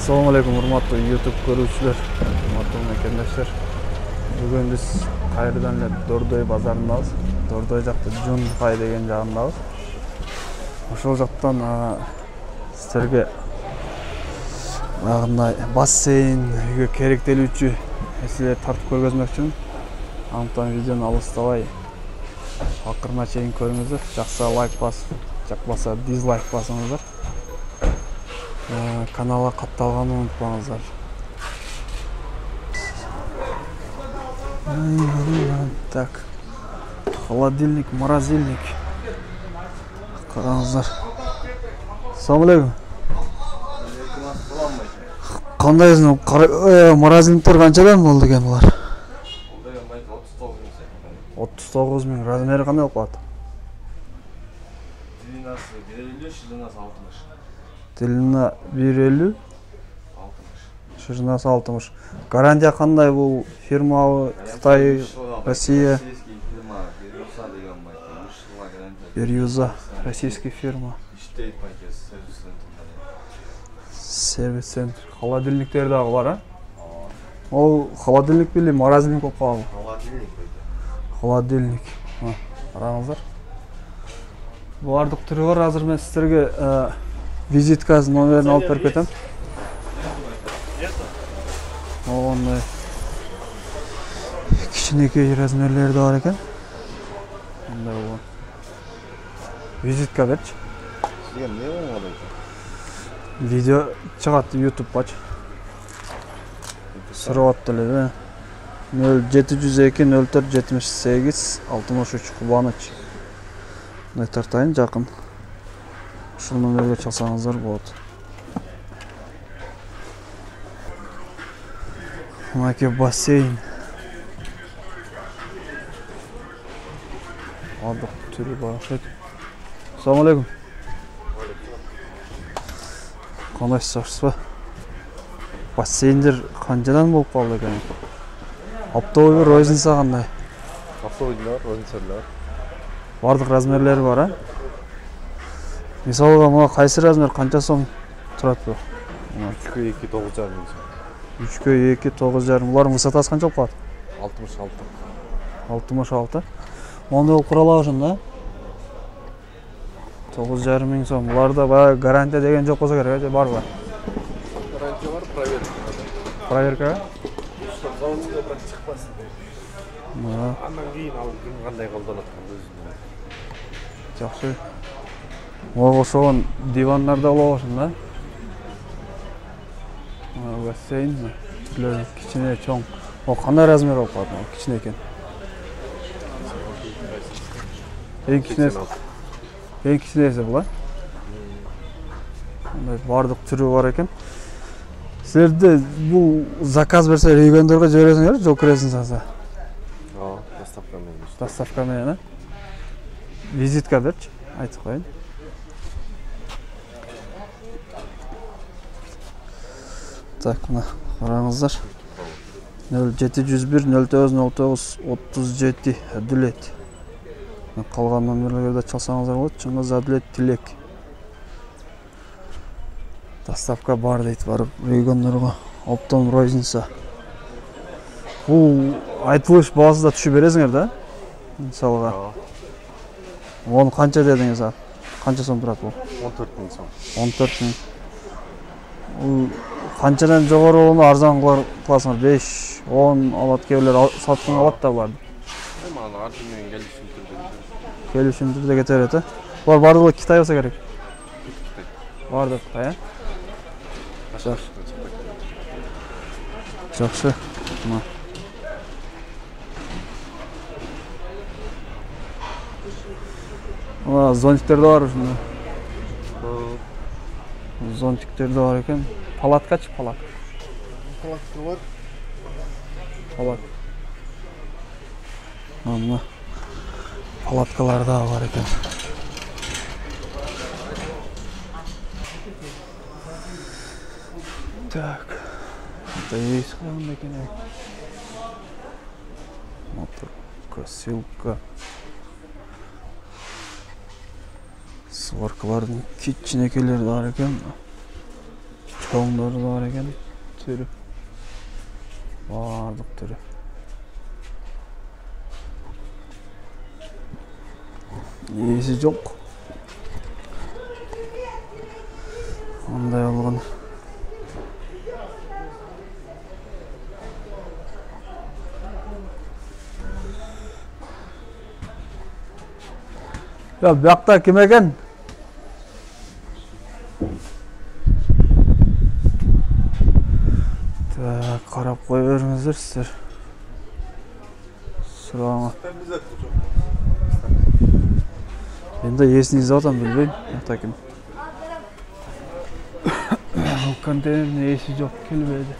Assalamu alaikum hurmatly YouTube görüşçüler, hurmatly mekendешler. Bugün biz Kayırdan Dordoy bazarındayız. Dordoy jakta Junpay деген жагындабыз. Ошол жактан силерге багындай бассейн, үйгө керектелүүчү нерселерди тартып көргөзмөкчүмүн. Андыктан видеону алыстабай акырына чейин көрүңүздөр. Жакса лайк басып, жакпаса дизлайк басыңыздар. Kanala катталганды унутпаңыздар. Так. Холодильник, морозильник. Караңыздар. Assalamu alaikum. Кандайсың? Морозильниктер канчадан болду экен булар? 39 миң. Размери кандай болуп калат? Длинасы 1.50, ширинасы 60. Длина 1.50, ширинасы 60. Гарантия кандай бул? Фирмабы, Кытай, Россия? Берюза, российский фирма. Сервис центр. Холодильниктер дагы бар, а? Ол холодильник беле, морозильник болуп калган. Холодильник. Караңыздар. Бардык түрү бар. Азыр мен силерге визиткасы номерин алып берип кетем. Ондай кичинекей размерлери да бар экен. Мындай болгон. Визитка берчи. Сизге эмне болгон экен? Видео чыгат YouTube бач. Сурап деле. 0702 04 78 63 Кубаныч. Тартайын жакын. Ушул номерге чалсаңыздар болот. Мынаки бассейн. Бардык түрү бар окшойт. Assalamu alaikum. Кандайсыз, жакшысызбы? Бассейндер канчадан болуп калды экен? Оптовый розница кандай? Оптовыйлар, розницалар. Бардык размерлери бар, а? Мисалга, мына кайсы размер канча сом турат бу? 3-2 9,5 миң сом. 3-2 9,5. Булардын высотасы канча болуп калат? 66. 66. Мондой болуп кура алабышын да? 9,5 миң сом. Буларда баягы гарантия деген жок болсо керек, барбы? Гарантия бар, проверка. Проверка? Заводская брак чыкпасын дейт. Андан кийин ал ким кандай колдонот атканын өзүнө. Жакшы. Ошогон дивандарда болобушун да? Бассейн, түрлөрү кичине, чоң. Кандай размер болуп калат? Кичине экен. Эң кичинеси бул, а? Бардык түрү бар экен. Силерде бул заказ берсе региондорго жибересиңер, жол киресин санса? Доставка менен. Доставка менен, а? Визитка берчи, айтып коеюн. Так, мына караңыздар. 0701 0909 37 Әділет. Калган номерлерди чалсаңыздар болот. Чыңгыз Әділет Тилек. Доставка бар дейт, барып региондорго. Оптом розница. Бул айтылыш баасы да түшүп бересиңер да? Мисалга. Оны канча дедиңиз, а? Канча сом турат бул? 14 миң сом. 14 миң. Бул канчадан жогору болуну арзан кыласыңар? 5, 10 алат, кээ саткан алат да бар. Мага арзан менен келишим түрдө. Келишим түрдө кете берет, а? Булар бардыгы Китай болсо керек. Бардык Кытай, а? Жакшы. Мына зонтиктер да бар ушунда. Зонтиктер да бар экен. Палаткачы, палатка. Палатка бар. Палат. Мына палаткалар да бар экен. Так. Это есть храм экен. Мотор, косилка. Сваркалардын кичинекейлери бар экен. Toңдары да бар екен. Түрі. Бардық түрі. Есі жоқ. Ондай болған. Ya бұяқта кім екен? Қарап қой беріңіздер сіздер. Сұрағыңа. Енді есін izаватам білбейм. Бұяқта кім? Контейнердің есі жоқ келмеді.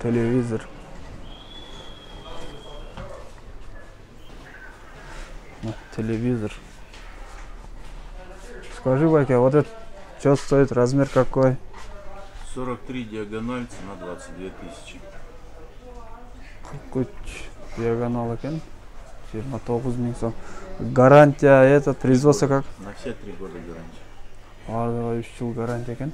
Телевизор. Телевизор. Скажи, Вайка, вот это что стоит, размер какой? 43 диагональ, цена 22 тысячи. Какой диагонал екен? 29 000 сом. Гарантия, это производство как? На все 3 года гарантия. Ардова 3 жыл гарантия екен.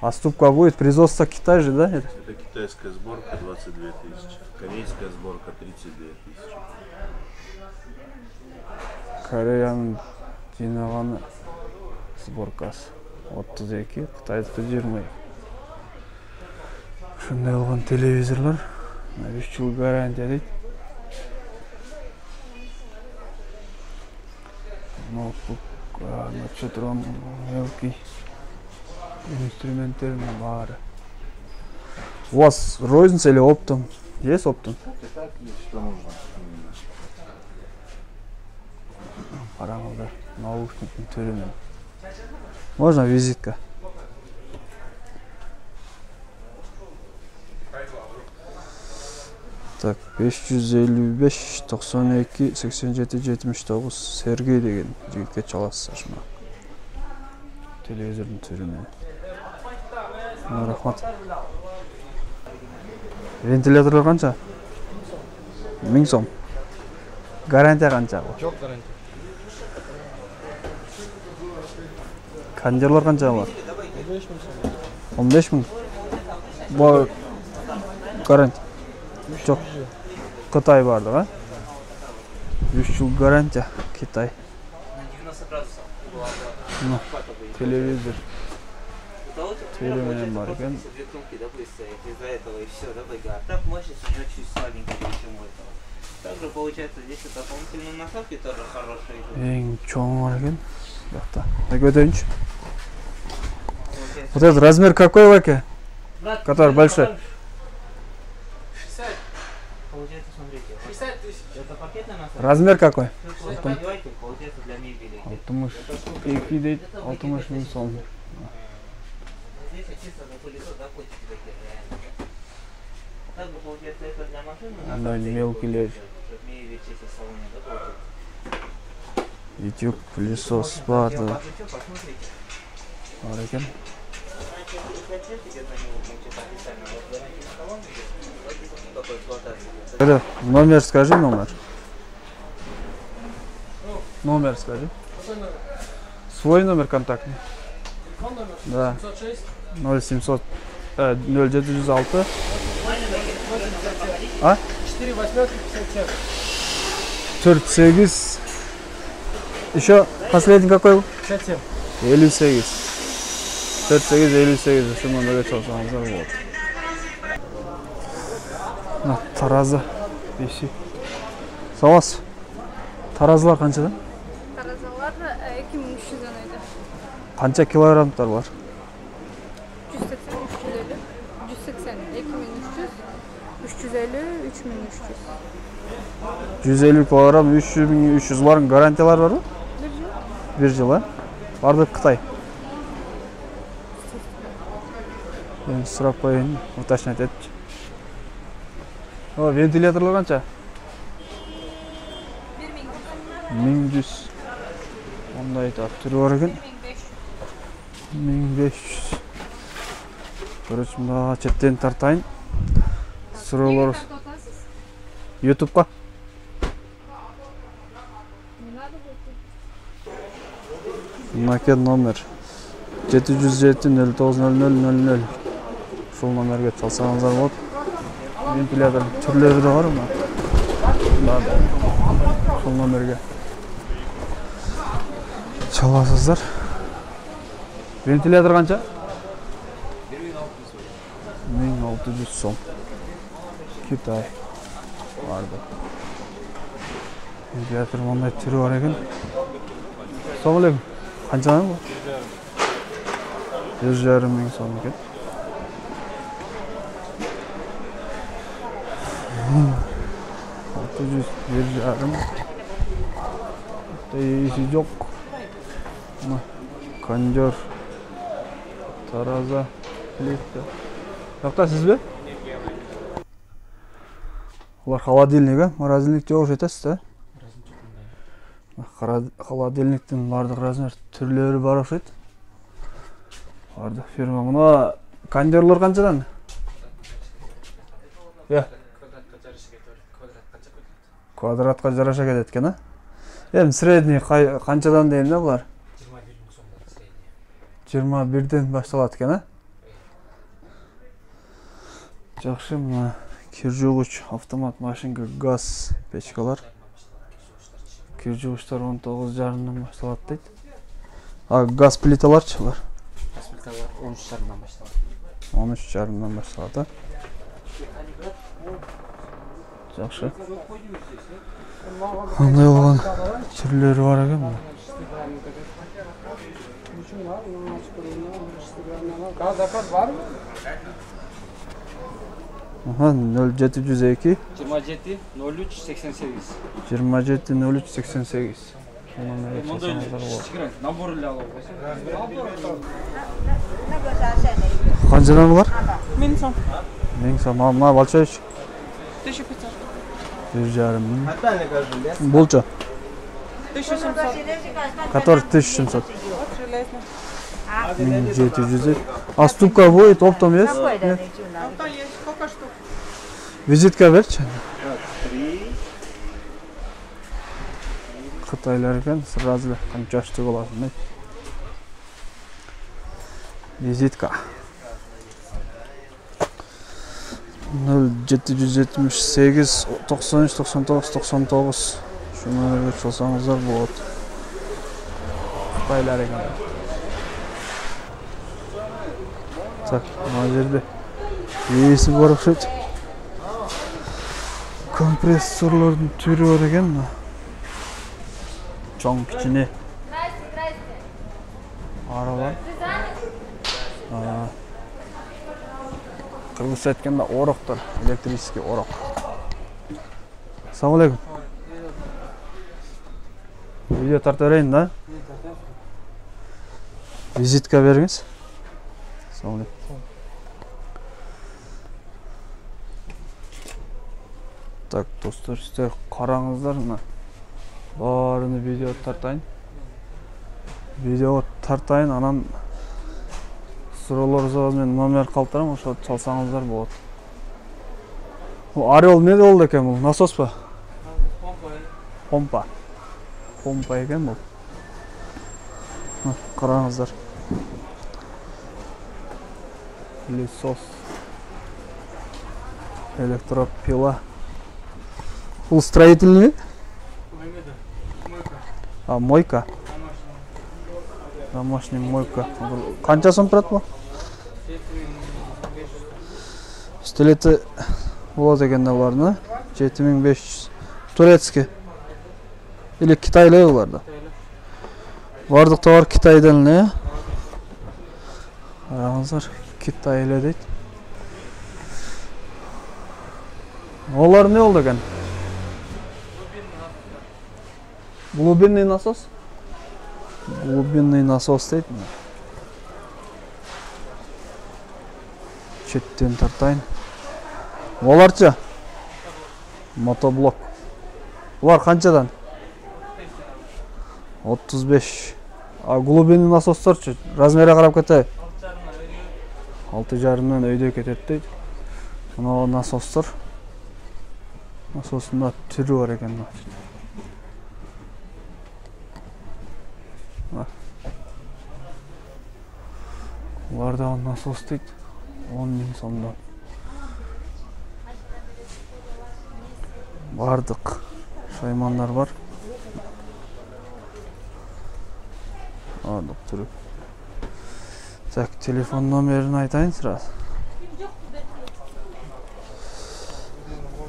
А ступка будет производство Китай же, да? Это китайская сборка 22 тысячи. Корейская сборка 32 тысячи. Кореяның жинағаны сборкасы 32, Қытайдікі 20. Шындай алған телевизорлар 3 жыл гарантия дейді. Ноутбук, начетрон, мелкий. Инструменттердің бары. У вас розница или оптом? Есть оптом? Так, есть, что нужно. Қараңыздар, наушниктің түрімен. Можно визитка? Так, 555 92 87 79 Сергей деген жігітке çalасыздар шына. Телевизордың түрімен. Рахмат. Вентиляторлар қанша? 1000 сом. Гарантия қанша? Жоқ гарантия. Кондерлар қанша бар? 15 000 сом. 15 000. Бұл гарантия. Жоқ. Қытай барды, ға? 3 жыл гарантия Китай. Ну, телевизор. Телевизор бар екен. Так мощность у него чуть слабенькая, чем у этого. Также получается здесь дополнительные насадки тоже хорошие. Ең чоң бар екен. Бұяқта. Так өтейінші. Вот этот размер какой, Ваке? Который большой. 60. Получается, смотрите. 60 тысяч. Это пакетная насадка. Размер какой? Получается для мебели. 62 дейді, 60 000 сом. Здесь чисто на пылесос, да, котики такие реально. Также получается это для машины. Да, мелкий. Чтобы мебель чисто в салоне, да, получается. YouTube пылесос бар. Посмотрите. Бар екен. Номер скажи, номер. Номер скажи. Свой номер контактный. Да. 0700 0706. А? 4 восьмерки 57. 48. Еще последний какой? 57. 58. 48 58 şu номерге çalsanızlar болады. Мына таразы бешік. Салас. Таразылар қаншадан? Таразалар 2300 ойды. Қанша килограммтар бар? 180, 350, 180, 2300, 350, 3300. 150 килограмм, 300 барын гарантиялар бар ма? 1 жыл, а? Барды Қытай. Ben сұрап қойын, уточнять етші. О, вентиляторлар қанша? 1100. Ондай түрі бар екен. 1500. Короче, мына четтен тартайын. суроолор YouTube'га. Мына номер 707-090000. Ушул номерге чалсаңыздар болот. Вентилятор түрлөрү да бар мына. Ушул номерге чаласыздар. Вентилятор канча? 1600 сом. Китай. Vardı. Ventilatör mандай türü var ekan. Assalamualaikum. Qancha bu? 1,5 ming so'm ekan. Isi yo'q. Mana kanjor, taraza, plita. Yo'qtasizmi? Ular холодильник, морозильник жоқ жетесіз да? Холодильниктің бардық размер түрлері бар ұқсайды. Барды фирма. Мына кондерлер қаншадан? Квадратқа жараша кетеді екен, а? Эми средний қаншадан дейм да бұлар? 21-ден башталат екен, а? Жақсы, мына кир жугуч, автомат машинка, газ печкалар. Кир жугучтар 19,5-дан башталат дейт. А газ плиталарчы булар? Газ плиталар 13,5-дан башталат. 13,5-дан башталат, а? Жақсы. Кандай болгон түрлөрү бар экен бу? Заказ барбы? 0702 27 03 88. 27 03 88. Набор эле алып Қаншадан булар? 1000 сом. 1000 сом. Мына большойчу? 1500. 1,5 мың. Болчу? 1700. Который 1700. 1700. А ступка будет, оптом есть? Нет? Оптом есть. Сколько штук? Визитка берчи. Кытайлар экен, сразу эле канча штук аласың дейт. Визитка. 0778 93 99 99. Шуну чалсаңыздар болот. Кытайлар экен. Так, мына жерде ээси бар окшойт. Компрессорлордун түрү бар экен. Чоң кичине. Аралар. Кыргызча айтканда ороктор, электрический орок. Ассаламу алейкум. Видео тарта берейин да? Визитка бериңиз. Ассаламу алейкум. Так, достор, сіздер қараңыздар, барын видео тартайын. Видео тартайын, анан суроолорубузга мен номер калтырам, ошо чалсаңыздар болот. Орел не болду экен бул? Насос ба? Помпа. Помпа экен бул. Караңыздар. Пылесос. Электропила. Бул строительный? А, мойка. Домашний мойка. Канча сом турат бу? 100 болот экен да булардын, 7500. Турецкий. Или китайлы буларда? Бардык товар Китайдан эле. Караңыздар, Китайлы дейт. Олар не болду экен? Глубинный насос? Глубинный насос дейт. Четтен тартайын. Оларчы? Мотоблок. Олар канчадан? 35. А глубинный насостарчы? Размери карап кетейин. 6,5-дан өйдө кетет дейт. Мына насостор Насостunda түрі бар екен. Олардағы насос дейді. 10.000 сомдан. Бардық шаймандар бар. Бардық түрі. Так, телефон номерін айтайын сразу.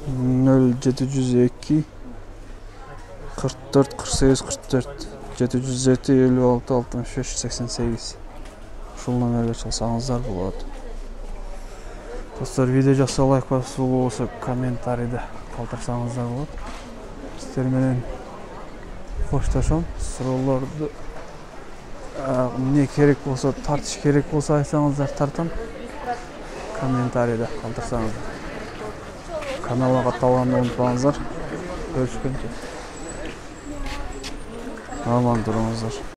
0702 44 48 44 707 56 65 88. Ушул номерге чалсаңыздар болады. Достар, видео жақсы лайк басып болса комментарийде калтырсаңыздар болады. Сіздер менен коштошом. Суроолорду эмне керек болса, тартыш керек болса айтсаңыздар тартам. Комментарийде калтырсаңыздар. Kanala katılmayı unutmayınızlar. Görüşürüz. Aman durunuzlar.